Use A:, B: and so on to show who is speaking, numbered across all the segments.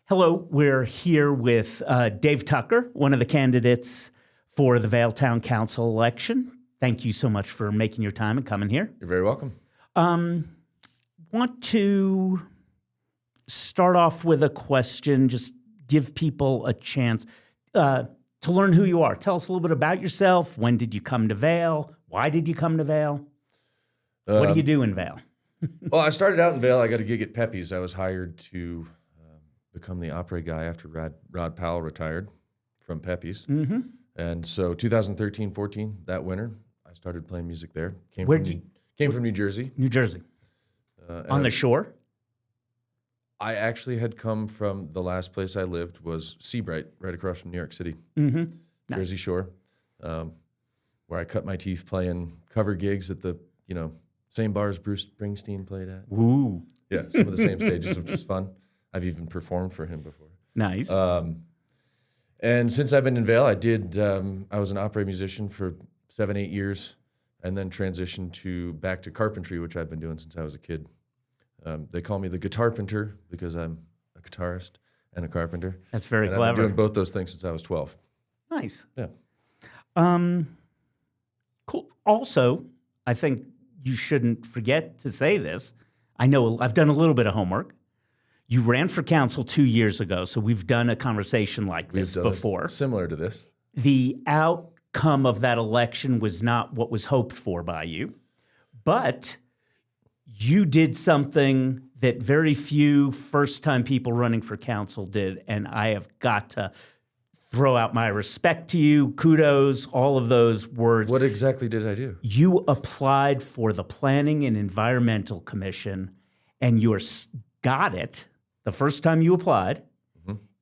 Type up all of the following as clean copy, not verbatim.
A: Hello, we're here with Dave Tucker, one of the candidates for the Vail Town Council election. Thank you so much for making your time and coming here.
B: You're very welcome.
A: Want to start off with a question, just give people a chance to learn who you are. Tell us a little bit about yourself. When did you come to Vail? Why did you come to Vail? What do you do in Vail?
B: Well, I started out in Vail. I got a gig at Pepe's. I was hired to become the opera guy after Rod Powell retired from Pepe's.
A: Mm-hmm.
B: And so 2013-14, that winter, I started playing music there. Came from New Jersey.
A: New Jersey. On the shore?
B: I actually had come from the last place I lived was Seabright, right across from New York City.
A: Mm-hmm. Nice.
B: Jersey Shore, where I cut my teeth playing cover gigs at the, same bars Bruce Springsteen played at.
A: Ooh.
B: Yeah, some of the same stages, which was fun. I've even performed for him before.
A: Nice.
B: And since I've been in Vail, I was an opera musician for 7-8 years, and then transitioned back to carpentry, which I've been doing since I was a kid. They call me the guitarpenter because I'm a guitarist and a carpenter.
A: That's very
B: and
A: clever.
B: I've been doing both those things since I was 12.
A: Nice.
B: Yeah.
A: Cool. Also, I think you shouldn't forget to say this. I know I've done a little bit of homework. You ran for council 2 years ago, so we've done a conversation like this before.
B: Similar to this.
A: The outcome of that election was not what was hoped for by you, but you did something that very few first-time people running for council did, and I have got to throw out my respect to you, kudos, all of those words.
B: What exactly did I do?
A: You applied for the Planning and Environmental Commission, and you got it the first time you applied,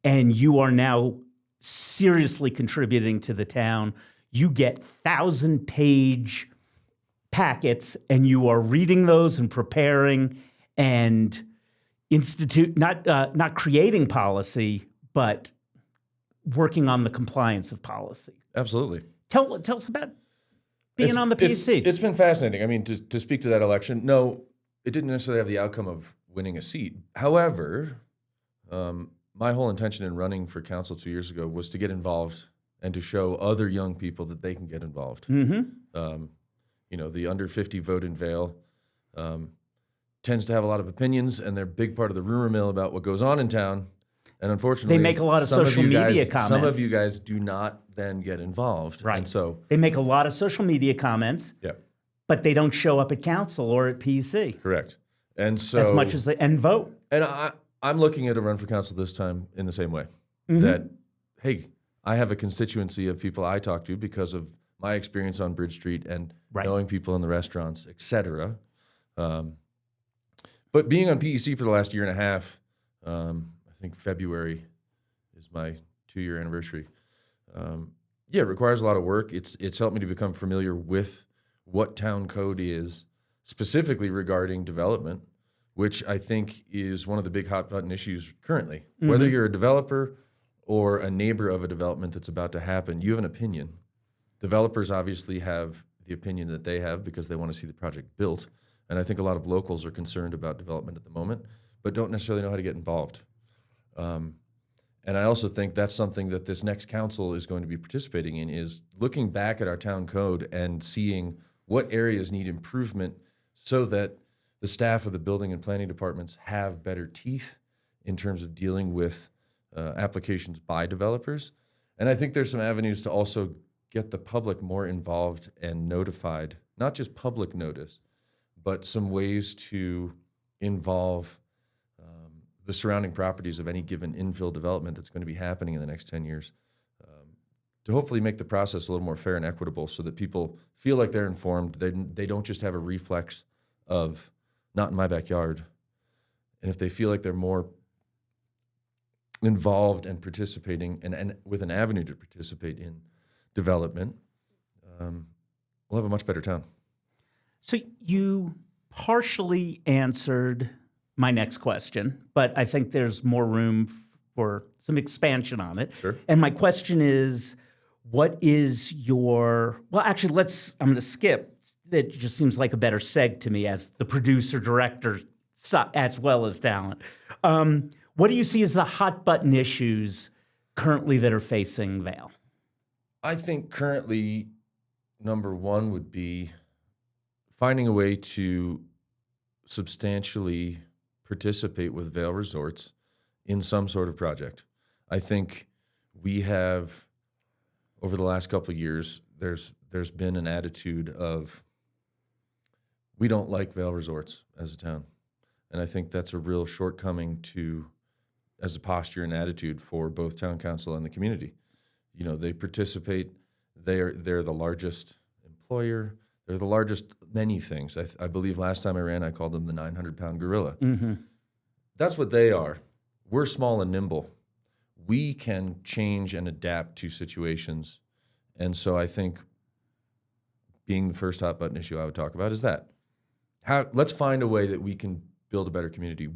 A: and you are now seriously contributing to the town. You get 1,000-page packets, and you are reading those and preparing and not creating policy, but working on the compliance of policy.
B: Absolutely.
A: Tell us about being on the PC.
B: It's been fascinating. I mean, to speak to that election, no, it didn't necessarily have the outcome of winning a seat. However, my whole intention in running for council 2 years ago was to get involved and to show other young people that they can get involved.
A: Mm-hmm.
B: The under 50 vote in Vail tends to have a lot of opinions, and they're a big part of the rumor mill about what goes on in town. And unfortunately,
A: they make a lot of social media comments.
B: Some of you guys do not then get involved.
A: Right.
B: And so
A: they make a lot of social media comments.
B: Yeah.
A: But they don't show up at council or at PC.
B: Correct. And so
A: as much as and vote.
B: And I'm looking at a run for council this time in the same way.
A: Mm-hmm.
B: That, hey, I have a constituency of people I talk to because of my experience on Bridge Street and knowing people in the restaurants, et cetera. But being on PEC for the last year and a half, I think February is my 2-year anniversary. It requires a lot of work. It's helped me to become familiar with what town code is, specifically regarding development, which I think is one of the big hot button issues currently. Mm-hmm. Whether you're a developer or a neighbor of a development that's about to happen, you have an opinion. Developers obviously have the opinion that they have because they want to see the project built. And I think a lot of locals are concerned about development at the moment, but don't necessarily know how to get involved. And I also think that's something that this next council is going to be participating in, is looking back at our town code and seeing what areas need improvement so that the staff of the building and planning departments have better teeth in terms of dealing with applications by developers. And I think there's some avenues to also get the public more involved and notified, not just public notice, but some ways to involve the surrounding properties of any given infill development that's going to be happening in the next 10 years to hopefully make the process a little more fair and equitable so that people feel like they're informed. They don't just have a reflex of not in my backyard. And if they feel like they're more involved and participating and with an avenue to participate in development, we'll have a much better town.
A: So you partially answered my next question, but I think there's more room for some expansion on it.
B: Sure.
A: And my question is, what is your, well, actually, I'm going to skip. It just seems like a better seg to me as the producer, director, as well as talent. What do you see as the hot button issues currently that are facing Vail?
B: I think currently number one would be finding a way to substantially participate with Vail Resorts in some sort of project. I think we have, over the last couple of years, there's been an attitude of we don't like Vail Resorts as a town. And I think that's a real shortcoming as a posture and attitude for both town council and the community. You know, they participate. They're the largest employer. They're the largest many things. I believe last time I ran, I called them the 900-pound gorilla.
A: Mm-hmm.
B: That's what they are. We're small and nimble. We can change and adapt to situations. And so I think being the first hot button issue I would talk about is that. Let's find a way that we can build a better community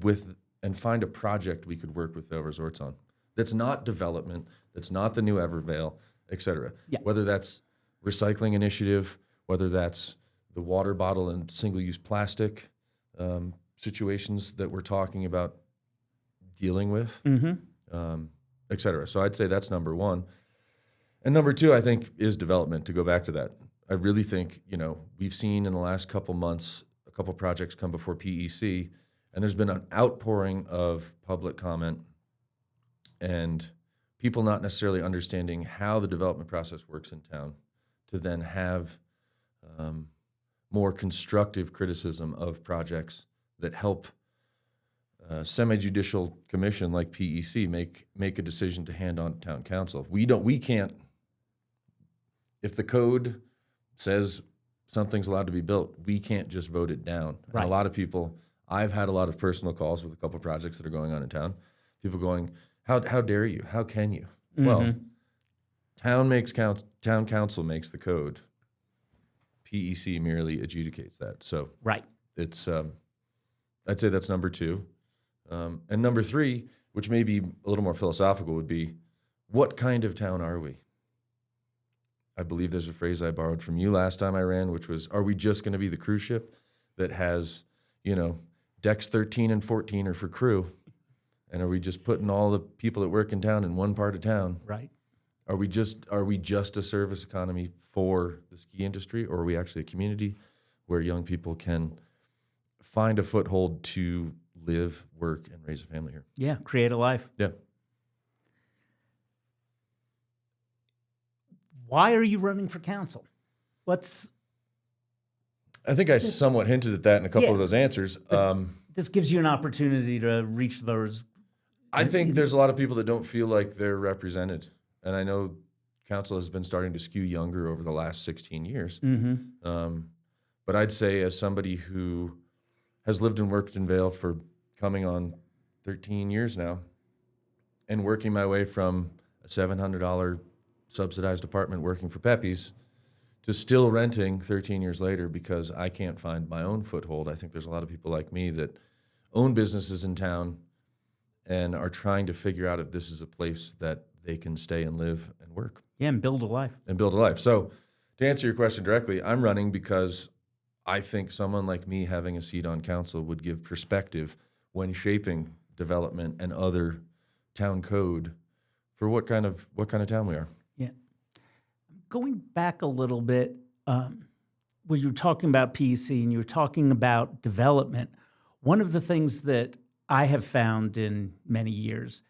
B: and find a project we could work with Vail Resorts on. That's not development, that's not the new Evervail, et cetera.
A: Yeah.
B: Whether that's recycling initiative, whether that's the water bottle and single-use plastic situations that we're talking about dealing with, et cetera. So I'd say that's number one. And number two, I think, is development, to go back to that. I really think, we've seen in the last couple months a couple projects come before PEC, and there's been an outpouring of public comment and people not necessarily understanding how the development process works in town to then have more constructive criticism of projects that help semi-judicial commission like PEC make a decision to hand on to town council. We can't, if the code says something's allowed to be built, we can't just vote it down.
A: Right.
B: And a lot of people, I've had a lot of personal calls with a couple of projects that are going on in town. People going, how dare you? How can you?
A: Mm-hmm.
B: Well, town council makes the code. PEC merely adjudicates that. So
A: Right.
B: it's, I'd say that's number two. And number three, which may be a little more philosophical, would be, what kind of town are we? I believe there's a phrase I borrowed from you last time I ran, which was, are we just going to be the cruise ship that has, decks 13 and 14 are for crew? And are we just putting all the people that work in town in one part of town?
A: Right.
B: Are we just a service economy for the ski industry, or are we actually a community where young people can find a foothold to live, work, and raise a family here?
A: Yeah, create a life.
B: Yeah.
A: Why are you running for council?
B: I think I somewhat hinted at that in a couple of those answers.
A: This gives you an opportunity to reach those.
B: I think there's a lot of people that don't feel like they're represented. And I know council has been starting to skew younger over the last 16 years.
A: Mm-hmm.
B: But I'd say, as somebody who has lived and worked in Vail for coming on 13 years now, and working my way from a $700 subsidized apartment working for Pepe's to still renting 13 years later because I can't find my own foothold. I think there's a lot of people like me that own businesses in town and are trying to figure out if this is a place that they can stay and live and work.
A: Yeah, and build a life.
B: So to answer your question directly, I'm running because I think someone like me having a seat on council would give perspective when shaping development and other town code for what kind of town we are.
A: Yeah. Going back a little bit, where you were talking about PEC and you were talking about development, one of the things that I have found in many years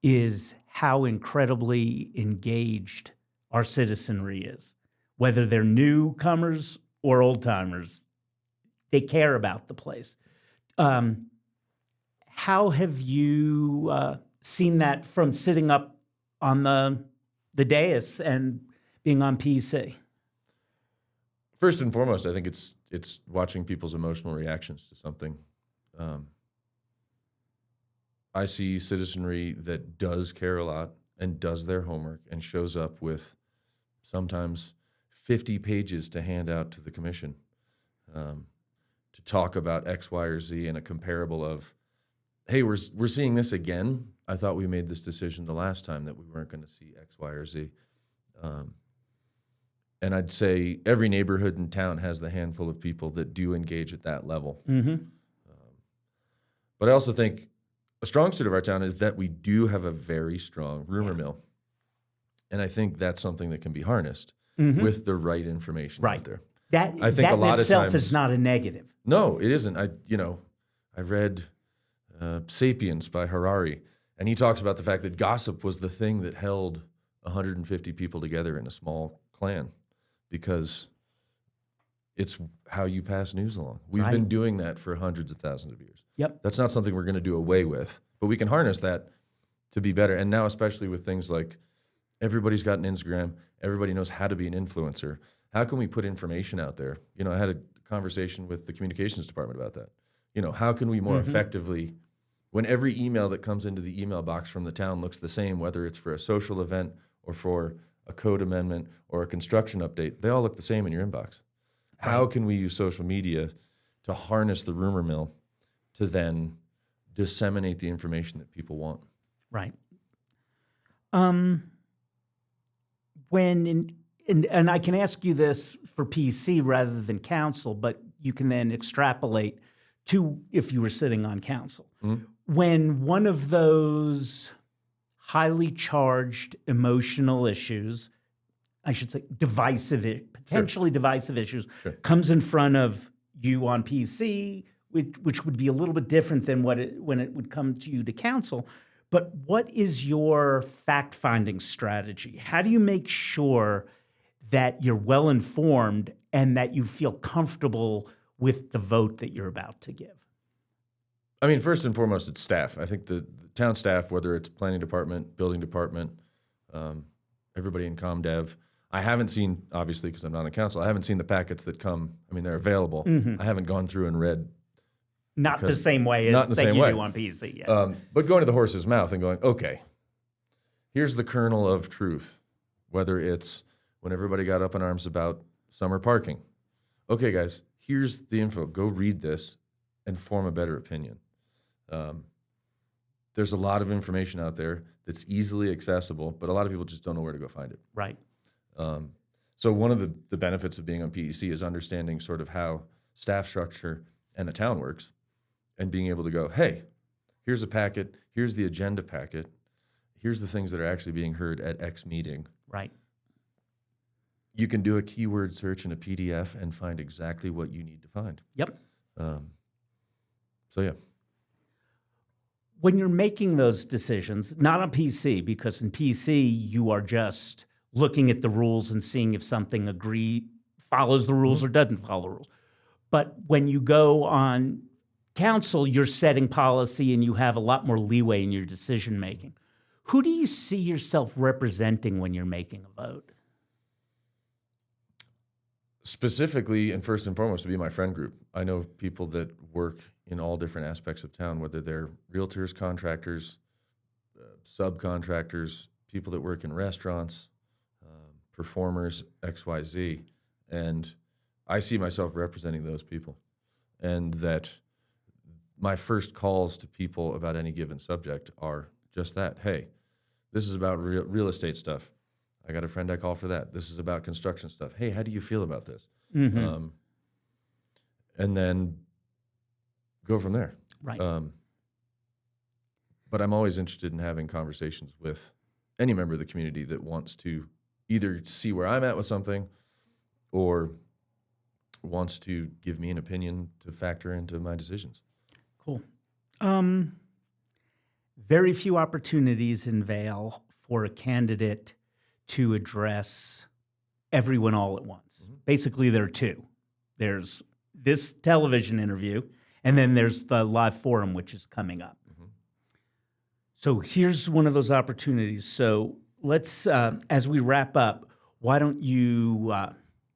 A: is how incredibly engaged our citizenry is. Whether they're newcomers or old-timers, they care about the place. How have you seen that from sitting up on the dais and being on PEC?
B: First and foremost, I think it's watching people's emotional reactions to something. I see citizenry that does care a lot and does their homework and shows up with sometimes 50 pages to hand out to the commission to talk about X, Y, or Z in a comparable of, hey, we're seeing this again. I thought we made this decision the last time that we weren't going to see X, Y, or Z. And I'd say every neighborhood in town has the handful of people that do engage at that level.
A: Mm-hmm.
B: But I also think a strong suit of our town is that we do have a very strong rumor mill. And I think that's something that can be harnessed with the right information out there.
A: That,
B: I think
A: that
B: a lot
A: in
B: of
A: itself
B: times
A: is not a negative.
B: No, it isn't. I read *Sapiens* by Harari, and he talks about the fact that gossip was the thing that held 150 people together in a small clan, because it's how you pass news along. We've been doing that for hundreds of thousands of years.
A: Yep.
B: That's not something we're going to do away with, but we can harness that to be better. And now, especially with things like everybody's got an Instagram, everybody knows how to be an influencer. How can we put information out there? I had a conversation with the communications department about that. How can we more effectively, when every email that comes into the email box from the town looks the same, whether it's for a social event or for a code amendment or a construction update, they all look the same in your inbox. How can we use social media to harness the rumor mill to then disseminate the information that people want?
A: Right. And I can ask you this for PC rather than council, but you can then extrapolate to if you were sitting on council. When one of those highly charged emotional issues, I should say potentially divisive issues, comes in front of you on PC, which would be a little bit different than when it would come to you to council. But what is your fact-finding strategy? How do you make sure that you're well-informed and that you feel comfortable with the vote that you're about to give?
B: I mean, first and foremost, it's staff. I think the town staff, whether it's planning department, building department, everybody in comm dev. I haven't seen, obviously, because I'm not on council, I haven't seen the packets that come. I mean, they're available. I haven't gone through and read.
A: Not the same way as that you do on PC, yes.
B: But going to the horse's mouth and going, okay, here's the kernel of truth, whether it's when everybody got up in arms about summer parking. Okay, guys, here's the info. Go read this and form a better opinion. There's a lot of information out there that's easily accessible, but a lot of people just don't know where to go find it.
A: Right.
B: So one of the benefits of being on PEC is understanding sort of how staff structure and the town works and being able to go, hey, here's a packet, here's the agenda packet, here's the things that are actually being heard at X meeting.
A: Right.
B: You can do a keyword search in a PDF and find exactly what you need to find.
A: Yep.
B: So, yeah.
A: When you're making those decisions, not on PC, because in PC you are just looking at the rules and seeing if something follows the rules or doesn't follow the rules. But when you go on council, you're setting policy and you have a lot more leeway in your decision making. Who do you see yourself representing when you're making a vote?
B: Specifically, and first and foremost, to be my friend group. I know people that work in all different aspects of town, whether they're realtors, contractors, subcontractors, people that work in restaurants, performers, XYZ. And I see myself representing those people. And that my first calls to people about any given subject are just that. Hey, this is about real estate stuff. I got a friend I call for that. This is about construction stuff. Hey, how do you feel about this? And then go from there.
A: Right.
B: But I'm always interested in having conversations with any member of the community that wants to either see where I'm at with something or wants to give me an opinion to factor into my decisions.
A: Cool. Very few opportunities in Vail for a candidate to address everyone all at once. Basically, there are two. There's this television interview, and then there's the live forum, which is coming up. So here's one of those opportunities. So let's, as we wrap up, why don't you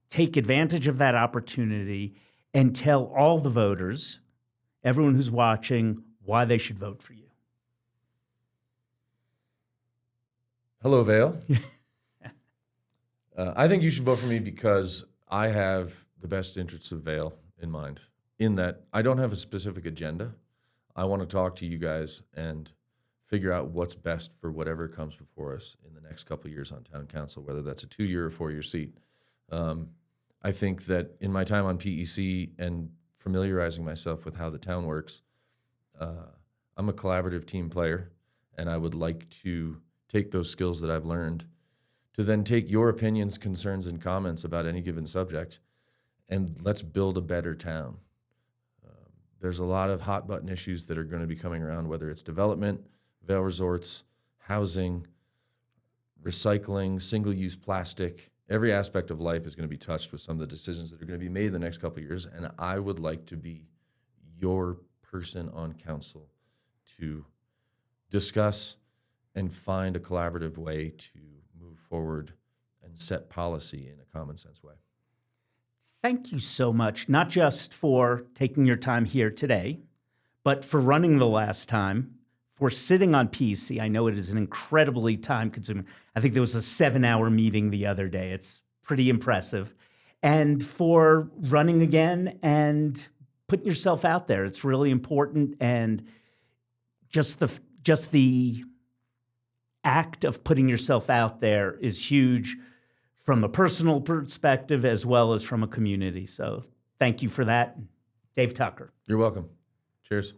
A: take advantage of that opportunity and tell all the voters, everyone who's watching, why they should vote for you.
B: Hello, Vail. I think you should vote for me because I have the best interests of Vail in mind, in that I don't have a specific agenda. I want to talk to you guys and figure out what's best for whatever comes before us in the next couple of years on town council, whether that's a 2-year or 4-year seat. I think that in my time on PEC and familiarizing myself with how the town works, I'm a collaborative team player, and I would like to take those skills that I've learned to then take your opinions, concerns, and comments about any given subject, and let's build a better town. There's a lot of hot button issues that are going to be coming around, whether it's development, Vail resorts, housing, recycling, single-use plastic. Every aspect of life is going to be touched with some of the decisions that are going to be made in the next couple of years, and I would like to be your person on council to discuss and find a collaborative way to move forward and set policy in a common sense way.
A: Thank you so much, not just for taking your time here today, but for running the last time, for sitting on PC. I know it is an incredibly time-consuming. I think there was a 7-hour meeting the other day. It's pretty impressive. And for running again and putting yourself out there. It's really important. And just the act of putting yourself out there is huge from a personal perspective as well as from a community. So thank you for that. Dave Tucker.
B: You're welcome. Cheers.